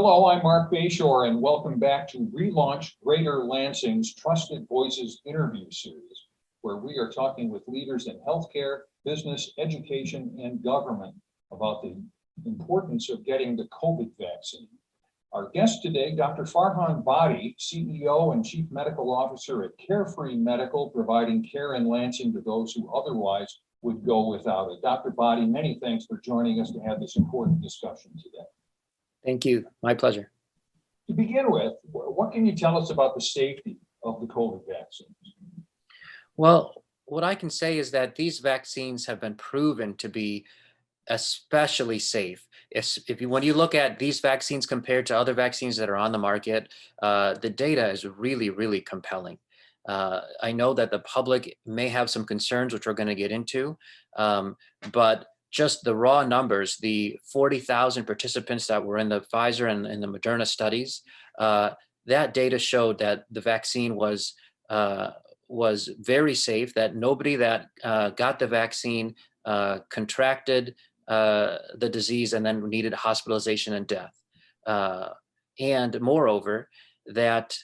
Hello, I'm Mark Bashore, and welcome back to Relaunch Greater Lansing's Trusted Voices interview series, where we are talking with leaders in healthcare, business, education, and government about the importance of getting the COVID vaccine. Our guest today, Dr. Farhan Bhatti, CEO and Chief Medical Officer at Carefree Medical, providing care in Lansing to those who otherwise would go without it. Dr. Bhatti, many thanks for joining us to have this important discussion today. Thank you. My pleasure. To begin with, what can you tell us about the safety of the COVID vaccines? Well, what I can say is that these vaccines have been proven to be especially safe. When you look at these vaccines compared to other vaccines that are on the market, the data is really, really compelling. I know that the public may have some concerns, which we're going to get into, but just the raw numbers, the 40,000 participants that were in the Pfizer and the Moderna studies, that data showed that the vaccine was very safe, that nobody that got the vaccine contracted the disease and then needed hospitalization and death. And moreover, that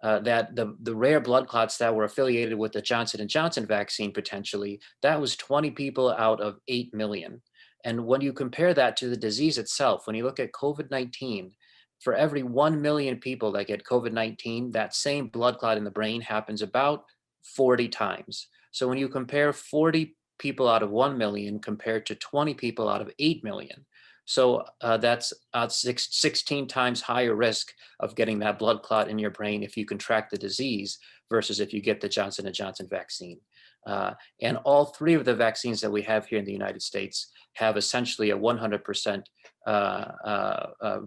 the rare blood clots that were affiliated with the Johnson & Johnson vaccine potentially, that was 20 people out of 8 million. And when you compare that to the disease itself, when you look at COVID-19, for every 1 million people that get COVID-19, that same blood clot in the brain happens about 40 times. So when you compare 40 people out of 1 million compared to 20 people out of 8 million, so that's 16 times higher risk of getting that blood clot in your brain if you contract the disease versus if you get the Johnson & Johnson vaccine. And all three of the vaccines that we have here in the United States have essentially a 100%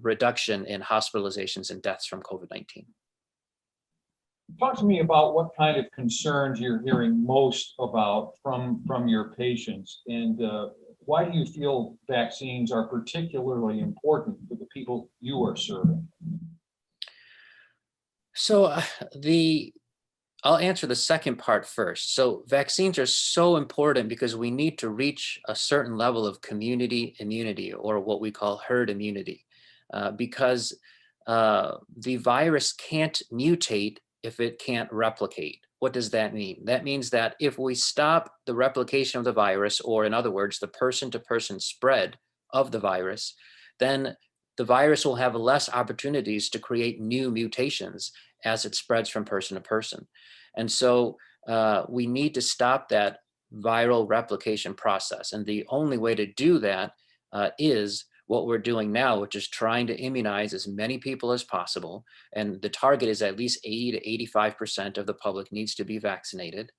reduction in hospitalizations and deaths from COVID-19. Talk to me about what kind of concerns you're hearing most about from your patients, and why do you feel vaccines are particularly important for the people you are serving? So I'll answer the second part first. So vaccines are so important because we need to reach a certain level of community immunity, or what we call herd immunity, because the virus can't mutate if it can't replicate. What does that mean? That means that if we stop the replication of the virus, or in other words, the person-to-person spread of the virus, then the virus will have less opportunities to create new mutations as it spreads from person to person. And so we need to stop that viral replication process. And the only way to do that is what we're doing now, which is trying to immunize as many people as possible. And the target is at least 80 to 85% of the public needs to be vaccinated.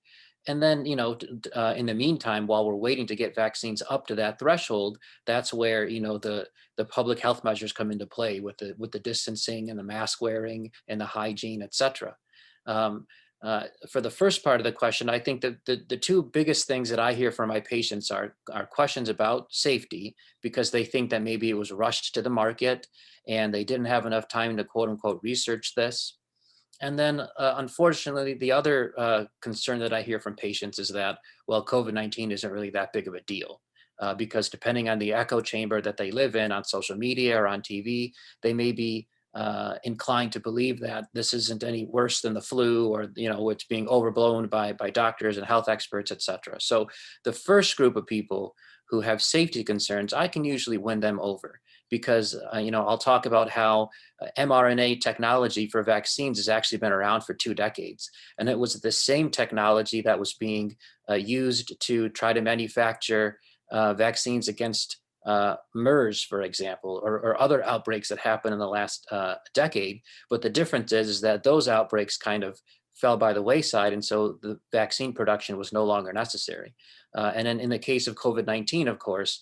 And then, in the meantime, while we're waiting to get vaccines up to that threshold, that's where, the public health measures come into play with the distancing and the mask wearing and the hygiene, et cetera. For the first part of the question, I think that the two biggest things that I hear from my patients are questions about safety, because they think that maybe it was rushed to the market and they didn't have enough time to quote unquote research this. And then unfortunately, the other concern that I hear from patients is that, well, COVID-19 isn't really that big of a deal. Because depending on the echo chamber that they live in on social media or on TV, they may be inclined to believe that this isn't any worse than the flu, or it's being overblown by doctors and health experts, et cetera. So the first group of people who have safety concerns, I can usually win them over, because I'll talk about how mRNA technology for vaccines has actually been around for 2 decades, and it was the same technology that was being used to try to manufacture vaccines against MERS, for example, or other outbreaks that happened in the last decade. But the difference is that those outbreaks kind of fell by the wayside, and so the vaccine production was no longer necessary. And then in the case of COVID-19, of course,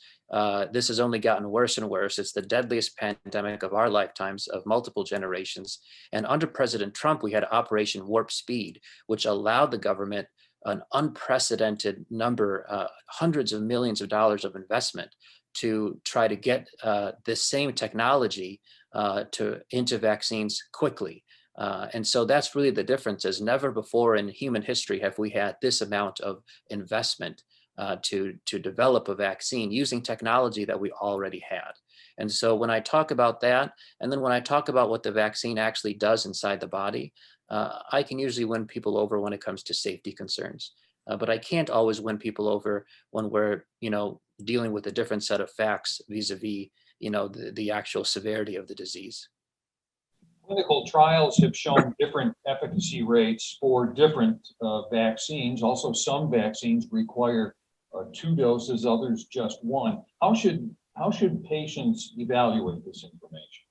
this has only gotten worse and worse. It's the deadliest pandemic of our lifetimes, of multiple generations. And under President Trump, we had Operation Warp Speed, which allowed the government an unprecedented number, hundreds of millions of dollars of investment to try to get this same technology into vaccines quickly. And so that's really the difference. Is never before in human history have we had this amount of investment to develop a vaccine using technology that we already had. And so when I talk about that, and then when I talk about what the vaccine actually does inside the body, I can usually win people over when it comes to safety concerns. But I can't always win people over when we're, dealing with a different set of facts vis-a-vis, the actual severity of the disease. Clinical trials have shown different efficacy rates for different vaccines. Also, some vaccines require two doses, others just one. How should patients evaluate this information?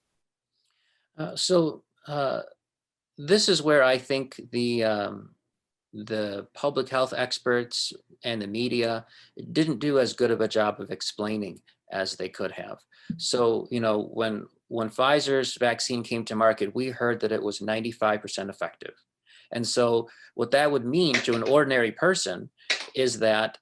So this is where I think the public health experts and the media didn't do as good of a job of explaining as they could have. So, when Pfizer's vaccine came to market, we heard that it was 95% effective. And so what that would mean to an ordinary person is that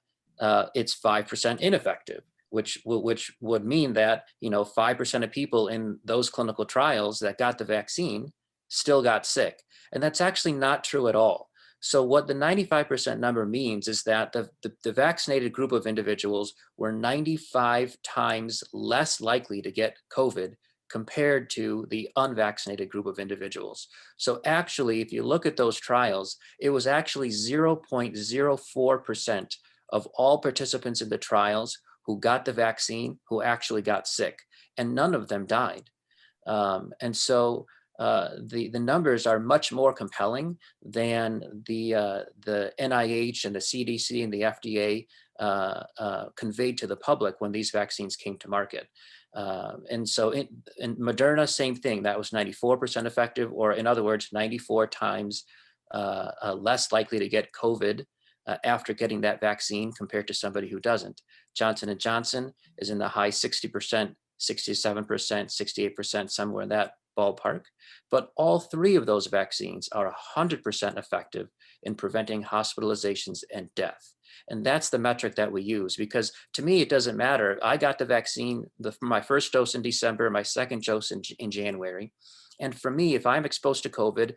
it's 5% ineffective, which would mean that 5% of people in those clinical trials that got the vaccine still got sick. And that's actually not true at all. So what the 95% number means is that the vaccinated group of individuals were 95 times less likely to get COVID compared to the unvaccinated group of individuals. So actually, if you look at those trials, it was actually 0.04% of all participants in the trials who got the vaccine who actually got sick, and none of them died. And so the numbers are much more compelling than the NIH and the CDC and the FDA conveyed to the public when these vaccines came to market. And so in Moderna, same thing. That was 94% effective, or in other words, 94 times less likely to get COVID after getting that vaccine compared to somebody who doesn't. Johnson & Johnson is in the high 60%, 67%, 68%, somewhere in that ballpark. But all three of those vaccines are 100% effective in preventing hospitalizations and death. And that's the metric that we use, because to me, it doesn't matter. I got the vaccine, my first dose in December, my second dose in January. And for me, if I'm exposed to COVID,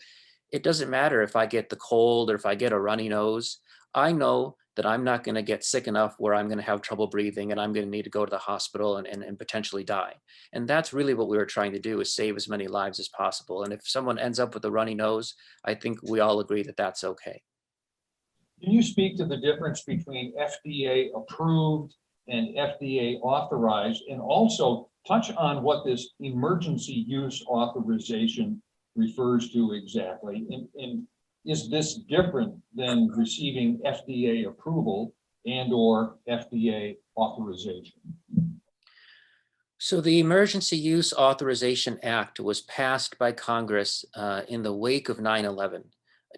it doesn't matter if I get the cold or if I get a runny nose. I know that I'm not going to get sick enough where I'm going to have trouble breathing and I'm going to need to go to the hospital and potentially die. And that's really what we were trying to do, is save as many lives as possible. And if someone ends up with a runny nose, I think we all agree that that's okay. Can you speak to the difference between FDA approved and FDA authorized, and also touch on what this emergency use authorization refers to exactly? And is this different than receiving FDA approval and or FDA authorization? So the Emergency Use Authorization Act was passed by Congress in the wake of 9/11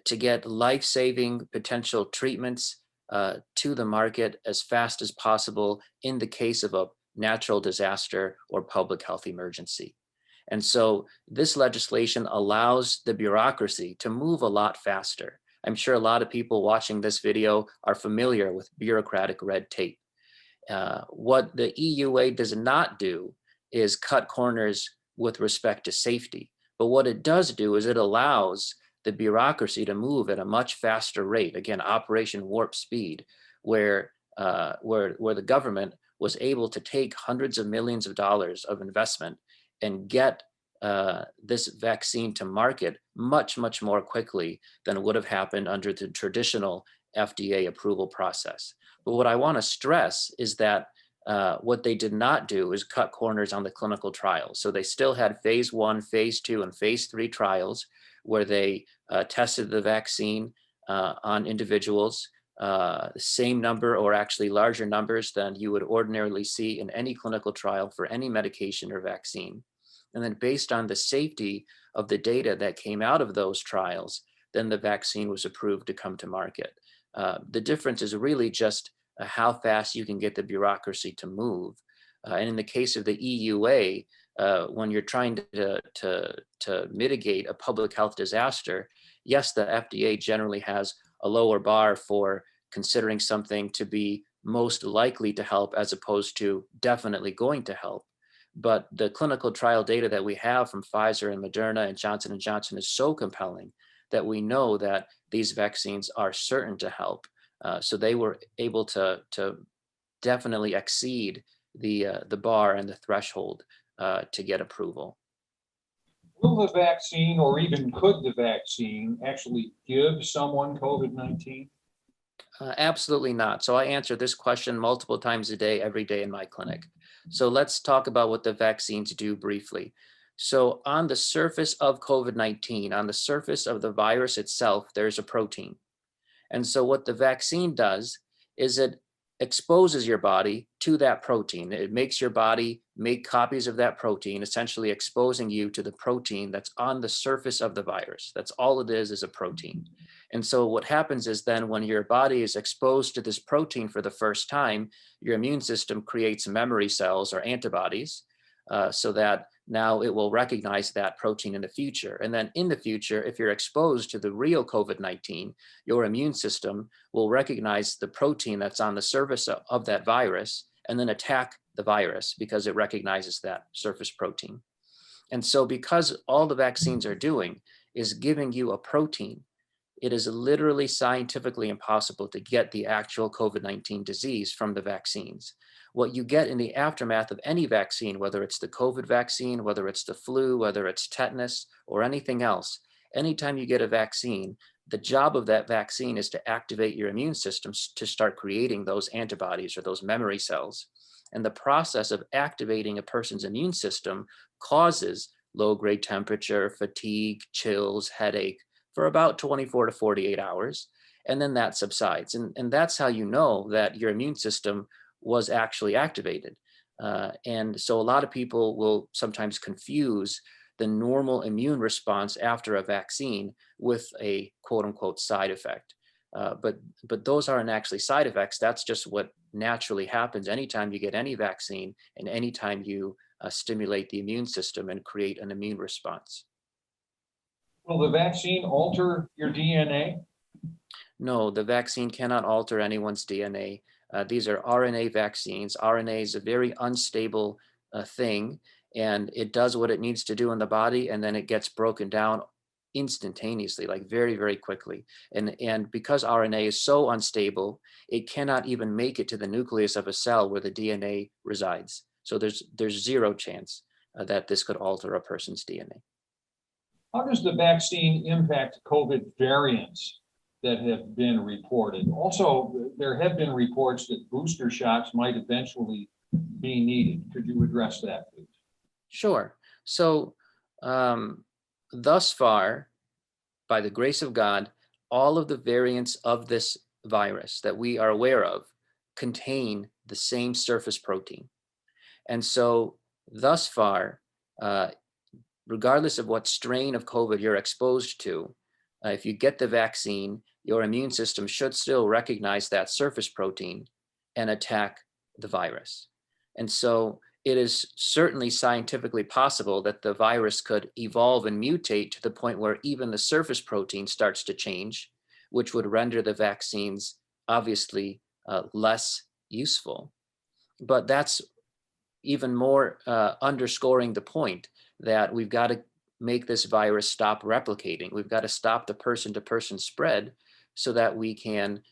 to get life-saving potential treatments to the market as fast as possible in the case of a natural disaster or public health emergency. And so this legislation allows the bureaucracy to move a lot faster. I'm sure a lot of people watching this video are familiar with bureaucratic red tape. What the EUA does not do is cut corners with respect to safety. But what it does do is it allows the bureaucracy to move at a much faster rate. Again, Operation Warp Speed, where the government was able to take hundreds of millions of dollars of investment and get this vaccine to market much, much more quickly than would have happened under the traditional FDA approval process. But what I want to stress is that what they did not do is cut corners on the clinical trials. So they still had phase 1, phase 2, and phase 3 trials where they tested the vaccine on individuals, the same number or actually larger numbers than you would ordinarily see in any clinical trial for any medication or vaccine. And then based on the safety of the data that came out of those trials, then the vaccine was approved to come to market. The difference is really just how fast you can get the bureaucracy to move. And in the case of the EUA, when you're trying to mitigate a public health disaster, yes, the FDA generally has a lower bar for considering something to be most likely to help as opposed to definitely going to help. But the clinical trial data that we have from Pfizer and Moderna and Johnson & Johnson is so compelling that we know that these vaccines are certain to help. So they were able to definitely exceed the bar and the threshold to get approval. Will the vaccine, or even could the vaccine, actually give someone COVID-19? Absolutely not. So I answer this question multiple times a day, every day in my clinic. So let's talk about what the vaccines do briefly. So on the surface of COVID-19, on the surface of the virus itself, there's a protein. And so what the vaccine does is it exposes your body to that protein. It makes your body make copies of that protein, essentially exposing you to the protein that's on the surface of the virus. That's all it is a protein. And so what happens is then when your body is exposed to this protein for the first time, your immune system creates memory cells or antibodies so that now it will recognize that protein in the future. And then in the future, if you're exposed to the real COVID-19, your immune system will recognize the protein that's on the surface of that virus and then attack the virus because it recognizes that surface protein. And so because all the vaccines are doing is giving you a protein, it is literally scientifically impossible to get the actual COVID-19 disease from the vaccines. What you get in the aftermath of any vaccine, whether it's the COVID vaccine, whether it's the flu, whether it's tetanus or anything else, anytime you get a vaccine, the job of that vaccine is to activate your immune system to start creating those antibodies or those memory cells. And the process of activating a person's immune system causes low-grade temperature, fatigue, chills, headache for about 24 to 48 hours. And then that subsides. And that's how you know that your immune system was actually activated. And so a lot of people will sometimes confuse the normal immune response after a vaccine with a quote unquote side effect. But those aren't actually side effects. That's just what naturally happens anytime you get any vaccine and anytime you stimulate the immune system and create an immune response. Will the vaccine alter your DNA? No, the vaccine cannot alter anyone's DNA. These are RNA vaccines. RNA is a very unstable thing, and it does what it needs to do in the body, and then it gets broken down instantaneously, like very, very quickly. And because RNA is so unstable, it cannot even make it to the nucleus of a cell where the DNA resides. So there's zero chance that this could alter a person's DNA. How does the vaccine impact COVID variants that have been reported? Also, there have been reports that booster shots might eventually be needed. Could you address that, please? Sure. So thus far, by the grace of God, all of the variants of this virus that we are aware of contain the same surface protein. And so thus far, regardless of what strain of COVID you're exposed to, if you get the vaccine, your immune system should still recognize that surface protein and attack the virus. And so it is certainly scientifically possible that the virus could evolve and mutate to the point where even the surface protein starts to change, which would render the vaccines obviously less useful. But that's even more underscoring the point that we've got to make this virus stop replicating. We've got to stop the person-to-person spread so that we can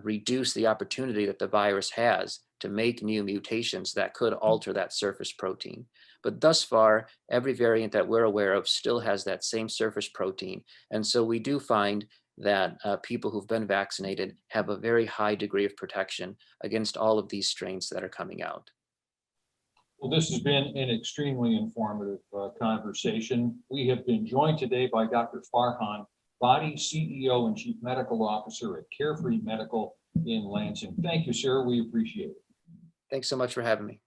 reduce the opportunity that the virus has to make new mutations that could alter that surface protein. But thus far, every variant that we're aware of still has that same surface protein. And so we do find that people who've been vaccinated have a very high degree of protection against all of these strains that are coming out. Well, this has been an extremely informative conversation. We have been joined today by Dr. Farhan Bhatti, CEO and Chief Medical Officer at Carefree Medical in Lansing. Thank you, sir. We appreciate it. Thanks so much for having me.